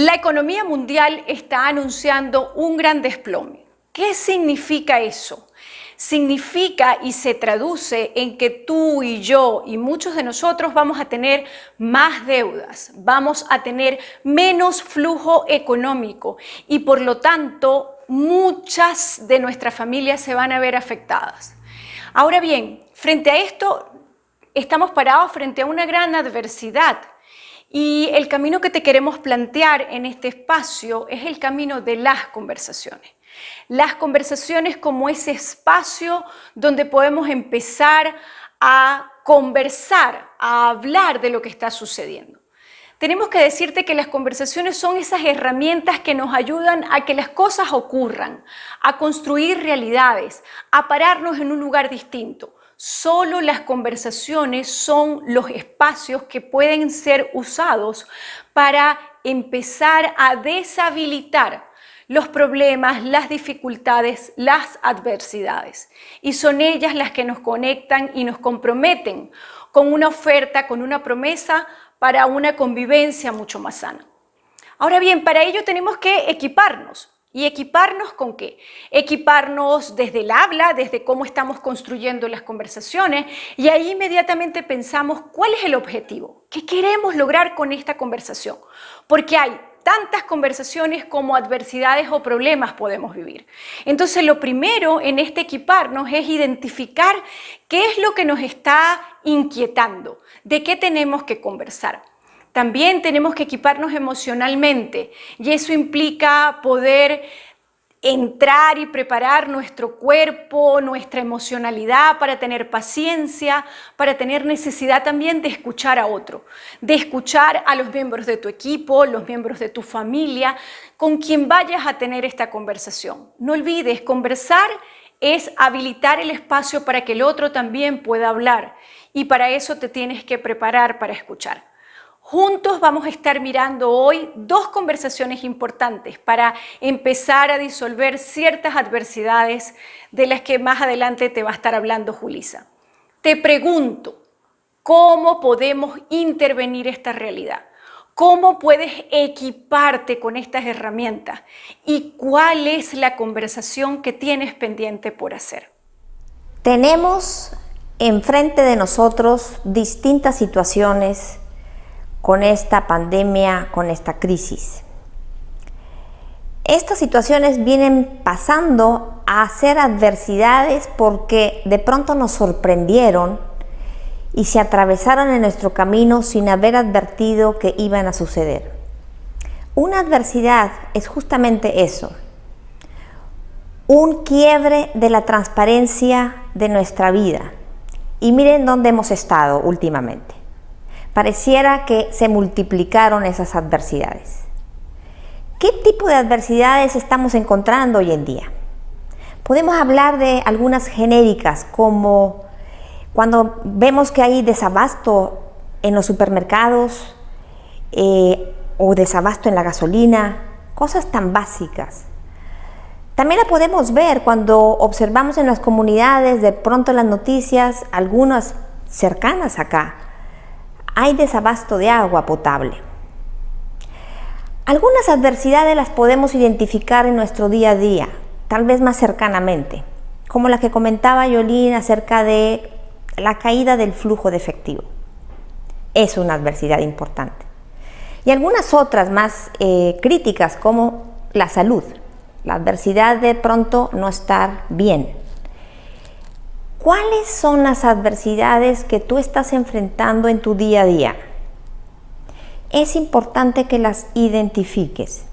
La economía mundial está anunciando un gran desplome. ¿Qué significa eso? Significa y se traduce en que tú y yo y muchos de nosotros vamos a tener más deudas, vamos a tener menos flujo económico y por lo tanto muchas de nuestras familias se van a ver afectadas. Ahora bien, frente a esto estamos parados frente a una gran adversidad. Y el camino que te queremos plantear en este espacio es el camino de las conversaciones. Las conversaciones como ese espacio donde podemos empezar a conversar, a hablar de lo que está sucediendo. Tenemos que decirte que las conversaciones son esas herramientas que nos ayudan a que las cosas ocurran, a construir realidades, a pararnos en un lugar distinto. Solo las conversaciones son los espacios que pueden ser usados para empezar a deshabilitar los problemas, las dificultades, las adversidades. Y son ellas las que nos conectan y nos comprometen con una oferta, con una promesa para una convivencia mucho más sana. Ahora bien, para ello tenemos que equiparnos. ¿Y equiparnos con qué? Equiparnos desde el habla, desde cómo estamos construyendo las conversaciones y ahí inmediatamente pensamos cuál es el objetivo, qué queremos lograr con esta conversación, porque hay tantas conversaciones como adversidades o problemas podemos vivir. Entonces lo primero en este equiparnos es identificar qué es lo que nos está inquietando, de qué tenemos que conversar. También tenemos que equiparnos emocionalmente y eso implica poder entrar y preparar nuestro cuerpo, nuestra emocionalidad para tener paciencia, para tener necesidad también de escuchar a otro, de escuchar a los miembros de tu equipo, los miembros de tu familia, con quien vayas a tener esta conversación. No olvides, conversar es habilitar el espacio para que el otro también pueda hablar y para eso te tienes que preparar para escuchar. Juntos vamos a estar mirando hoy dos conversaciones importantes para empezar a disolver ciertas adversidades de las que más adelante te va a estar hablando Julissa. Te pregunto, ¿cómo podemos intervenir esta realidad? ¿Cómo puedes equiparte con estas herramientas? ¿Y cuál es la conversación que tienes pendiente por hacer? Tenemos enfrente de nosotros distintas situaciones con esta pandemia, con esta crisis. Estas situaciones vienen pasando a ser adversidades porque de pronto nos sorprendieron y se atravesaron en nuestro camino sin haber advertido que iban a suceder. Una adversidad es justamente eso, un quiebre de la transparencia de nuestra vida. Y miren dónde hemos estado últimamente. Pareciera que se multiplicaron esas adversidades. ¿Qué tipo de adversidades estamos encontrando hoy en día? Podemos hablar de algunas genéricas, como cuando vemos que hay desabasto en los supermercados o desabasto en la gasolina, cosas tan básicas. También la podemos ver cuando observamos en las comunidades, de pronto en las noticias, algunas cercanas acá, hay desabasto de agua potable. Algunas adversidades las podemos identificar en nuestro día a día, tal vez más cercanamente, como la que comentaba Yolín acerca de la caída del flujo de efectivo. Es una adversidad importante. Y algunas otras más críticas, como la salud, la adversidad de pronto no estar bien. ¿Cuáles son las adversidades que tú estás enfrentando en tu día a día? Es importante que las identifiques.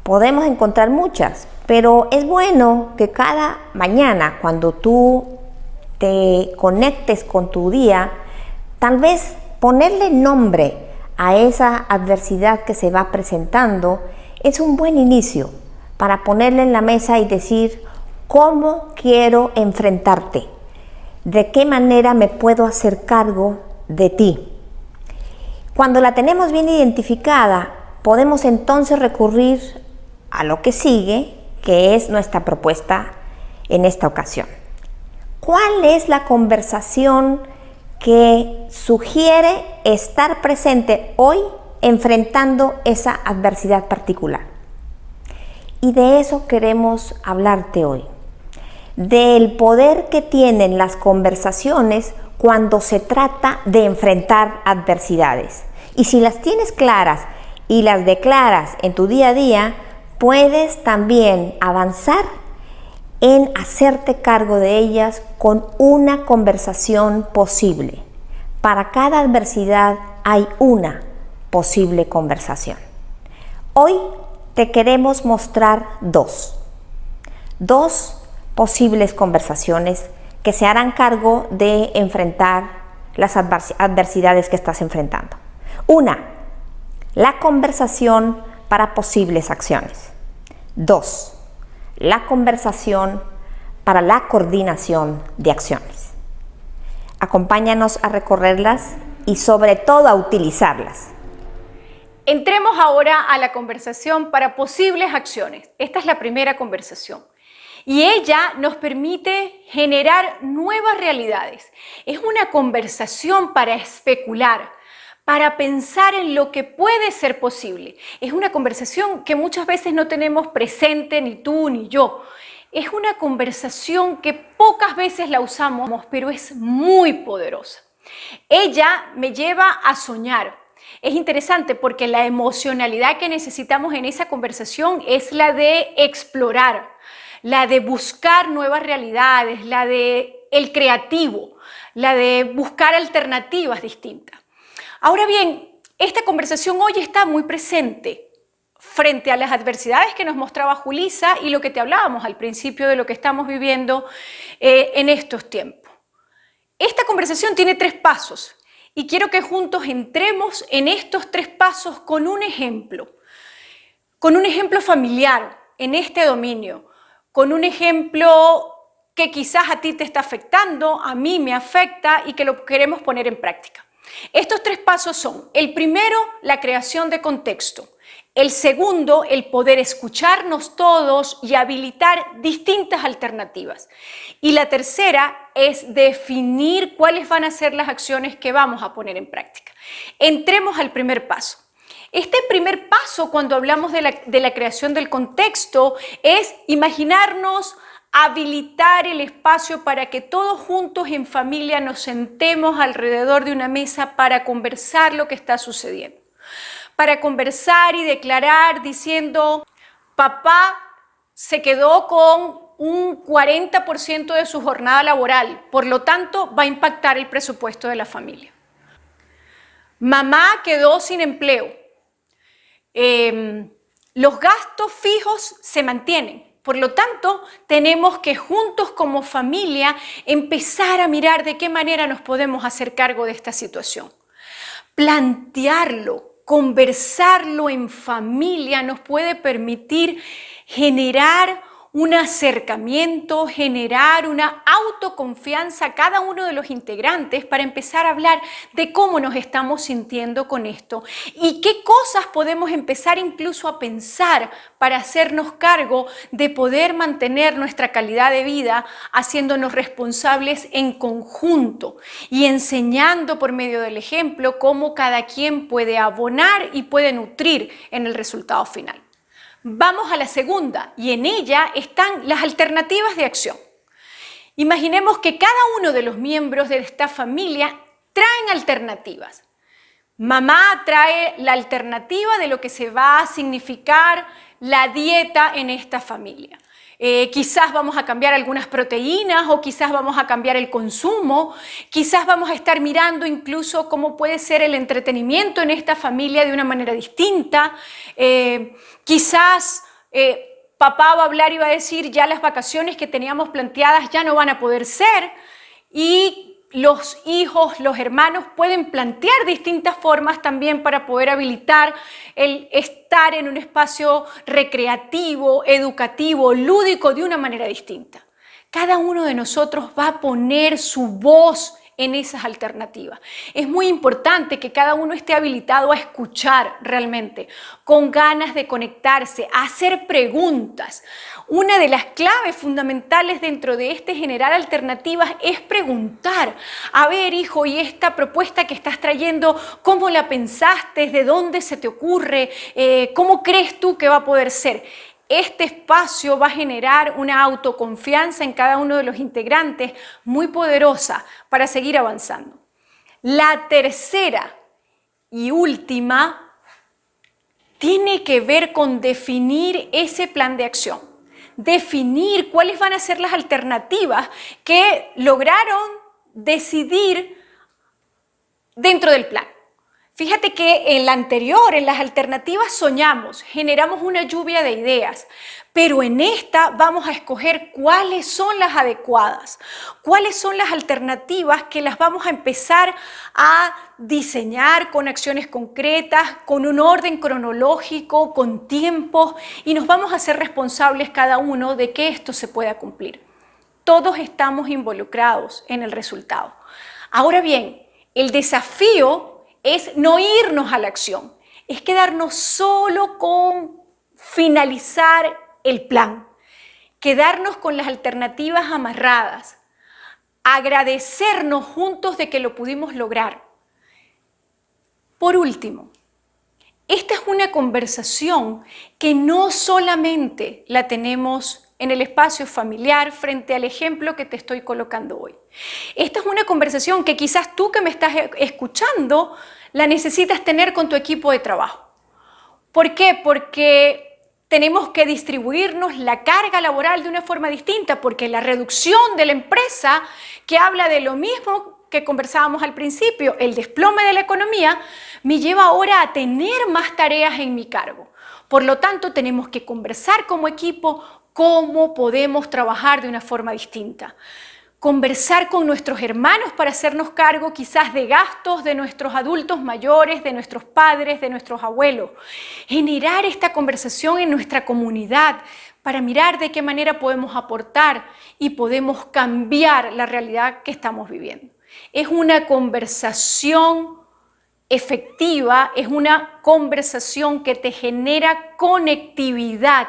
Podemos encontrar muchas, pero es bueno que cada mañana, cuando tú te conectes con tu día, tal vez ponerle nombre a esa adversidad que se va presentando es un buen inicio para ponerle en la mesa y decir: ¿cómo quiero enfrentarte? ¿De qué manera me puedo hacer cargo de ti? Cuando la tenemos bien identificada, podemos entonces recurrir a lo que sigue, que es nuestra propuesta en esta ocasión. ¿Cuál es la conversación que sugiere estar presente hoy enfrentando esa adversidad particular. Y de eso queremos hablarte hoy, del poder que tienen las conversaciones cuando se trata de enfrentar adversidades. Y si las tienes claras y las declaras en tu día a día, puedes también avanzar en hacerte cargo de ellas con una conversación posible. Para cada adversidad hay una posible conversación. Hoy te queremos mostrar dos posibles conversaciones que se harán cargo de enfrentar las adversidades que estás enfrentando. Una, la conversación para posibles acciones. 2, la conversación para la coordinación de acciones. Acompáñanos a recorrerlas y sobre todo a utilizarlas. Entremos ahora a la conversación para posibles acciones. Esta es la primera conversación. Y ella nos permite generar nuevas realidades. Es una conversación para especular, para pensar en lo que puede ser posible. Es una conversación que muchas veces no tenemos presente ni tú ni yo. Es una conversación que pocas veces la usamos, pero es muy poderosa. Ella me lleva a soñar. Es interesante porque la emocionalidad que necesitamos en esa conversación es la de explorar, la de buscar nuevas realidades, la de el creativo, la de buscar alternativas distintas. Ahora bien, esta conversación hoy está muy presente frente a las adversidades que nos mostraba Julissa y lo que te hablábamos al principio de lo que estamos viviendo en estos tiempos. Esta conversación tiene 3 pasos y quiero que juntos entremos en estos 3 pasos con un ejemplo familiar en este dominio, con un ejemplo que quizás a ti te está afectando, a mí me afecta y que lo queremos poner en práctica. Estos 3 pasos son: el primero, la creación de contexto; el segundo, el poder escucharnos todos y habilitar distintas alternativas; y la tercera es definir cuáles van a ser las acciones que vamos a poner en práctica. Entremos al primer paso. Este primer paso, cuando hablamos de la creación del contexto, es imaginarnos habilitar el espacio para que todos juntos en familia nos sentemos alrededor de una mesa para conversar lo que está sucediendo. Para conversar y declarar diciendo: papá se quedó con un 40% de su jornada laboral, por lo tanto va a impactar el presupuesto de la familia. Mamá quedó sin empleo. Los gastos fijos se mantienen. Por lo tanto, tenemos que juntos como familia empezar a mirar de qué manera nos podemos hacer cargo de esta situación. Plantearlo, conversarlo en familia nos puede permitir generar un acercamiento, generar una autoconfianza a cada uno de los integrantes para empezar a hablar de cómo nos estamos sintiendo con esto y qué cosas podemos empezar incluso a pensar para hacernos cargo de poder mantener nuestra calidad de vida, haciéndonos responsables en conjunto y enseñando por medio del ejemplo cómo cada quien puede abonar y puede nutrir en el resultado final. Vamos a la segunda y en ella están las alternativas de acción. Imaginemos que cada uno de los miembros de esta familia traen alternativas. Mamá trae la alternativa de lo que se va a significar la dieta en esta familia. Quizás vamos a cambiar algunas proteínas o quizás vamos a cambiar el consumo, quizás vamos a estar mirando incluso cómo puede ser el entretenimiento en esta familia de una manera distinta. Quizás papá va a hablar y va a decir: ya las vacaciones que teníamos planteadas ya no van a poder ser, y los hijos, los hermanos pueden plantear distintas formas también para poder habilitar el estar en un espacio recreativo, educativo, lúdico de una manera distinta. Cada uno de nosotros va a poner su voz en esas alternativas. Es muy importante que cada uno esté habilitado a escuchar realmente, con ganas de conectarse, a hacer preguntas. Una de las claves fundamentales dentro de este generar alternativas es preguntar. A ver, hijo, ¿y esta propuesta que estás trayendo, cómo la pensaste? ¿De dónde se te ocurre? ¿Cómo crees tú que va a poder ser? Este espacio va a generar una autoconfianza en cada uno de los integrantes muy poderosa para seguir avanzando. La tercera y última tiene que ver con definir ese plan de acción. Definir cuáles van a ser las alternativas que lograron decidir dentro del plan. Fíjate que en la anterior, en las alternativas soñamos, generamos una lluvia de ideas, pero en esta vamos a escoger cuáles son las adecuadas, cuáles son las alternativas que las vamos a empezar a diseñar con acciones concretas, con un orden cronológico, con tiempos, y nos vamos a hacer responsables cada uno de que esto se pueda cumplir. Todos estamos involucrados en el resultado. Ahora bien, el desafío es no irnos a la acción, es quedarnos solo con finalizar el plan, quedarnos con las alternativas amarradas, agradecernos juntos de que lo pudimos lograr. Por último, esta es una conversación que no solamente la tenemos en el espacio familiar frente al ejemplo que te estoy colocando hoy. Esta es una conversación que quizás tú que me estás escuchando la necesitas tener con tu equipo de trabajo. ¿Por qué? Porque tenemos que distribuirnos la carga laboral de una forma distinta, porque la reducción de la empresa, que habla de lo mismo que conversábamos al principio, el desplome de la economía, me lleva ahora a tener más tareas en mi cargo. Por lo tanto, tenemos que conversar como equipo cómo podemos trabajar de una forma distinta. Conversar con nuestros hermanos para hacernos cargo quizás de gastos de nuestros adultos mayores, de nuestros padres, de nuestros abuelos. Generar esta conversación en nuestra comunidad para mirar de qué manera podemos aportar y podemos cambiar la realidad que estamos viviendo. Es una conversación efectiva, es una conversación que te genera conectividad.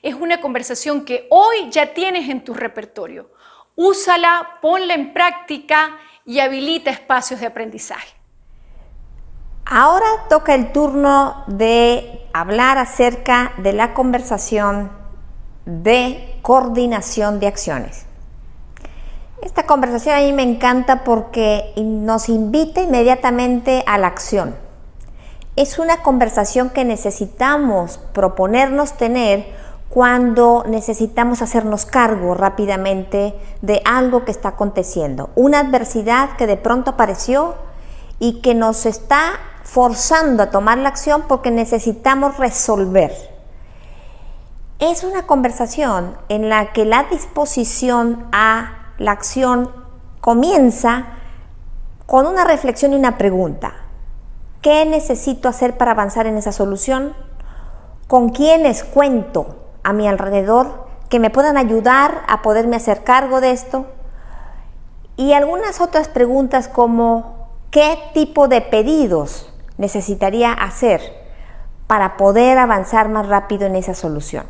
Es una conversación que hoy ya tienes en tu repertorio. Úsala, ponla en práctica y habilita espacios de aprendizaje. Ahora toca el turno de hablar acerca de la conversación de coordinación de acciones. Esta conversación a mí me encanta porque nos invita inmediatamente a la acción. Es una conversación que necesitamos proponernos tener cuando necesitamos hacernos cargo rápidamente de algo que está aconteciendo, una adversidad que de pronto apareció y que nos está forzando a tomar la acción porque necesitamos resolver. Es una conversación en la que la disposición a la acción comienza con una reflexión y una pregunta. ¿Qué necesito hacer para avanzar en esa solución? ¿Con quiénes cuento a mi alrededor que me puedan ayudar a poderme hacer cargo de esto? Y algunas otras preguntas como ¿qué tipo de pedidos necesitaría hacer para poder avanzar más rápido en esa solución?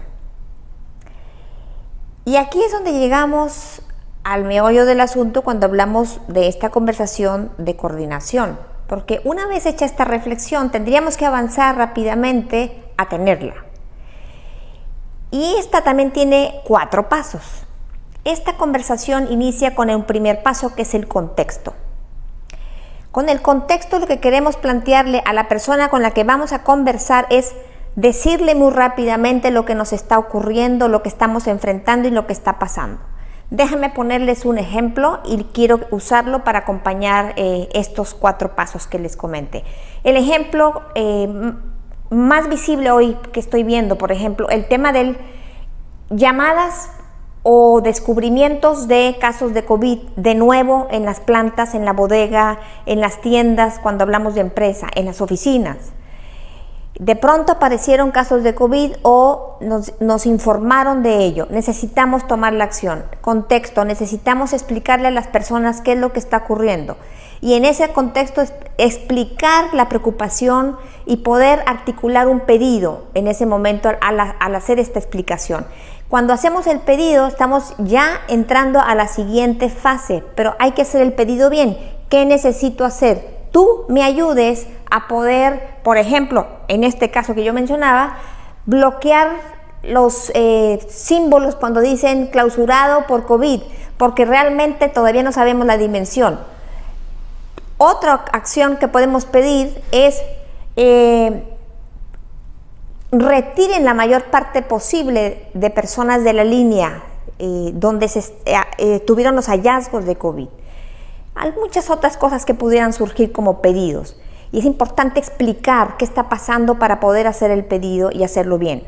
Y aquí es donde llegamos al meollo del asunto cuando hablamos de esta conversación de coordinación, porque una vez hecha esta reflexión tendríamos que avanzar rápidamente a tenerla. Y esta también tiene 4 pasos. Esta conversación inicia con un primer paso que es el contexto. Con el contexto lo que queremos plantearle a la persona con la que vamos a conversar es decirle muy rápidamente lo que nos está ocurriendo, lo que estamos enfrentando y lo que está pasando. Déjenme ponerles un ejemplo y quiero usarlo para acompañar estos 4 pasos que les comenté. El ejemplo más visible hoy que estoy viendo, por ejemplo, el tema de llamadas o descubrimientos de casos de COVID de nuevo en las plantas, en la bodega, en las tiendas, cuando hablamos de empresa, en las oficinas. De pronto aparecieron casos de COVID o nos informaron de ello. Necesitamos tomar la acción. Contexto, necesitamos explicarle a las personas qué es lo que está ocurriendo. Y en ese contexto explicar la preocupación y poder articular un pedido en ese momento al hacer esta explicación. Cuando hacemos el pedido estamos ya entrando a la siguiente fase, pero hay que hacer el pedido bien. ¿Qué necesito hacer? Tú me ayudes a poder, por ejemplo, en este caso que yo mencionaba, bloquear los símbolos cuando dicen clausurado por COVID, porque realmente todavía no sabemos la dimensión. Otra acción que podemos pedir es retiren la mayor parte posible de personas de la línea donde tuvieron los hallazgos de COVID. Hay muchas otras cosas que pudieran surgir como pedidos y es importante explicar qué está pasando para poder hacer el pedido y hacerlo bien.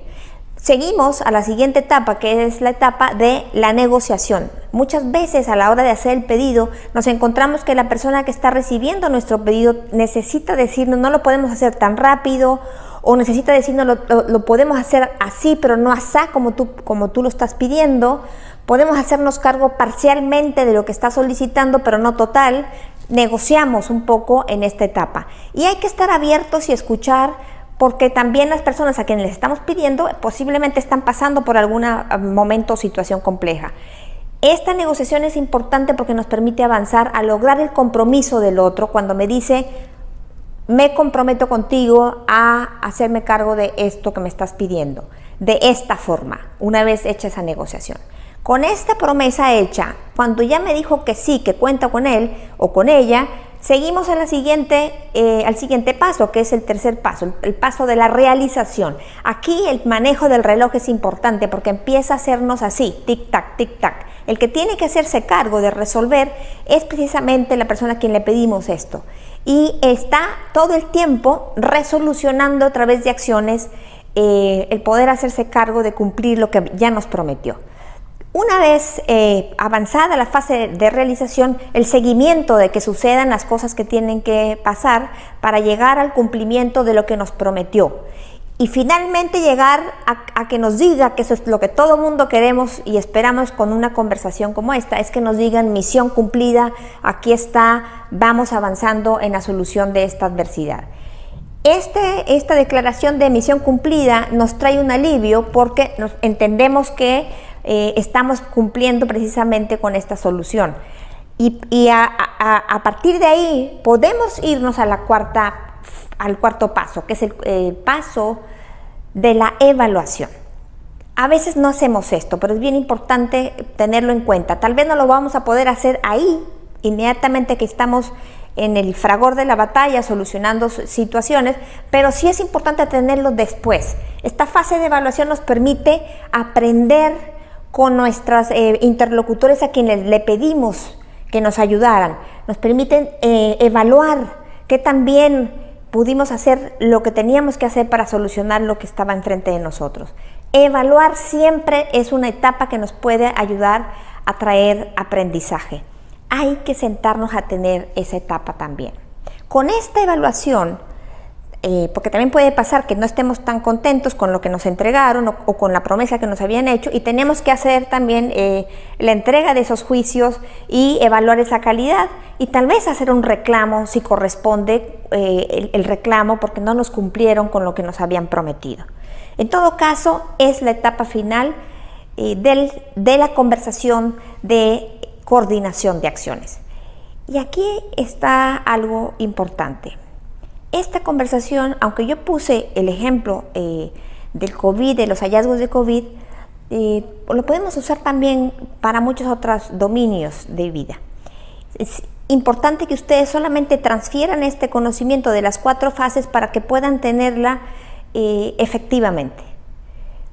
Seguimos a la siguiente etapa, que es la etapa de la negociación. Muchas veces a la hora de hacer el pedido nos encontramos que la persona que está recibiendo nuestro pedido necesita decirnos no lo podemos hacer tan rápido, o necesita decirnos lo podemos hacer así pero no así como tú lo estás pidiendo. Podemos hacernos cargo parcialmente de lo que está solicitando pero no total. Negociamos un poco en esta etapa y hay que estar abiertos y escuchar, porque también las personas a quienes les estamos pidiendo posiblemente están pasando por algún momento o situación compleja. Esta negociación es importante porque nos permite avanzar a lograr el compromiso del otro cuando me dice me comprometo contigo a hacerme cargo de esto que me estás pidiendo, de esta forma, una vez hecha esa negociación. Con esta promesa hecha, cuando ya me dijo que sí, que cuenta con él o con ella, seguimos al siguiente paso, que es el tercer paso, el paso de la realización. Aquí el manejo del reloj es importante porque empieza a hacernos así, tic-tac, tic-tac. El que tiene que hacerse cargo de resolver es precisamente la persona a quien le pedimos esto. Y está todo el tiempo resolucionando a través de acciones el poder hacerse cargo de cumplir lo que ya nos prometió. Una vez avanzada la fase de realización, el seguimiento de que sucedan las cosas que tienen que pasar para llegar al cumplimiento de lo que nos prometió. Y finalmente llegar a que nos diga, que eso es lo que todo mundo queremos y esperamos con una conversación como esta, es que nos digan misión cumplida, aquí está, vamos avanzando en la solución de esta adversidad. Esta declaración de misión cumplida nos trae un alivio porque entendemos que estamos cumpliendo precisamente con esta solución. Y a partir de ahí podemos irnos al cuarto paso, que es el paso de la evaluación. A veces no hacemos esto, pero es bien importante tenerlo en cuenta. Tal vez no lo vamos a poder hacer ahí, inmediatamente que estamos en el fragor de la batalla solucionando situaciones, pero sí es importante tenerlo después. Esta fase de evaluación nos permite aprender con nuestros interlocutores a quienes le pedimos que nos ayudaran. Nos permiten evaluar qué tan bien pudimos hacer lo que teníamos que hacer para solucionar lo que estaba enfrente de nosotros. Evaluar siempre es una etapa que nos puede ayudar a traer aprendizaje. Hay que sentarnos a tener esa etapa también. Con esta evaluación, porque también puede pasar que no estemos tan contentos con lo que nos entregaron o con la promesa que nos habían hecho, y tenemos que hacer también la entrega de esos juicios y evaluar esa calidad y tal vez hacer un reclamo si corresponde el reclamo porque no nos cumplieron con lo que nos habían prometido. En todo caso, es la etapa final de la conversación de coordinación de acciones. Y aquí está algo importante. Esta conversación, aunque yo puse el ejemplo del COVID, de los hallazgos de COVID, lo podemos usar también para muchos otros dominios de vida. Es importante que ustedes solamente transfieran este conocimiento de las 4 fases para que puedan tenerla efectivamente.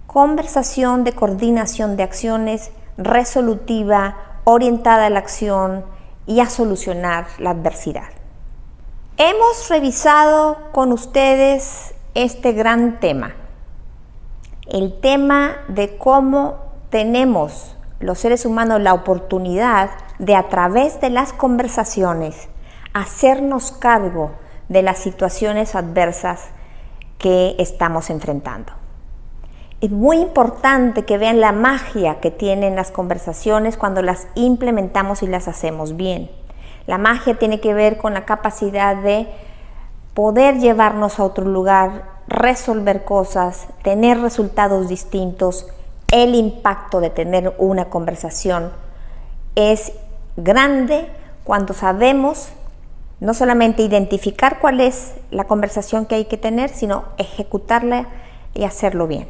Conversación de coordinación de acciones, resolutiva, orientada a la acción y a solucionar la adversidad. Hemos revisado con ustedes este gran tema, el tema de cómo tenemos los seres humanos la oportunidad de, a través de las conversaciones, hacernos cargo de las situaciones adversas que estamos enfrentando. Es muy importante que vean la magia que tienen las conversaciones cuando las implementamos y las hacemos bien. La magia tiene que ver con la capacidad de poder llevarnos a otro lugar, resolver cosas, tener resultados distintos. El impacto de tener una conversación es grande cuando sabemos no solamente identificar cuál es la conversación que hay que tener, sino ejecutarla y hacerlo bien.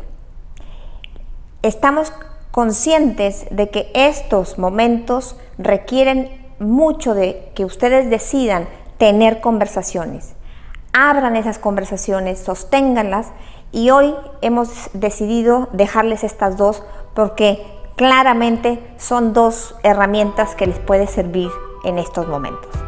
Estamos conscientes de que estos momentos requieren mucho de que ustedes decidan tener conversaciones. Abran esas conversaciones, sosténganlas, y hoy hemos decidido dejarles estas dos porque claramente son dos herramientas que les puede servir en estos momentos.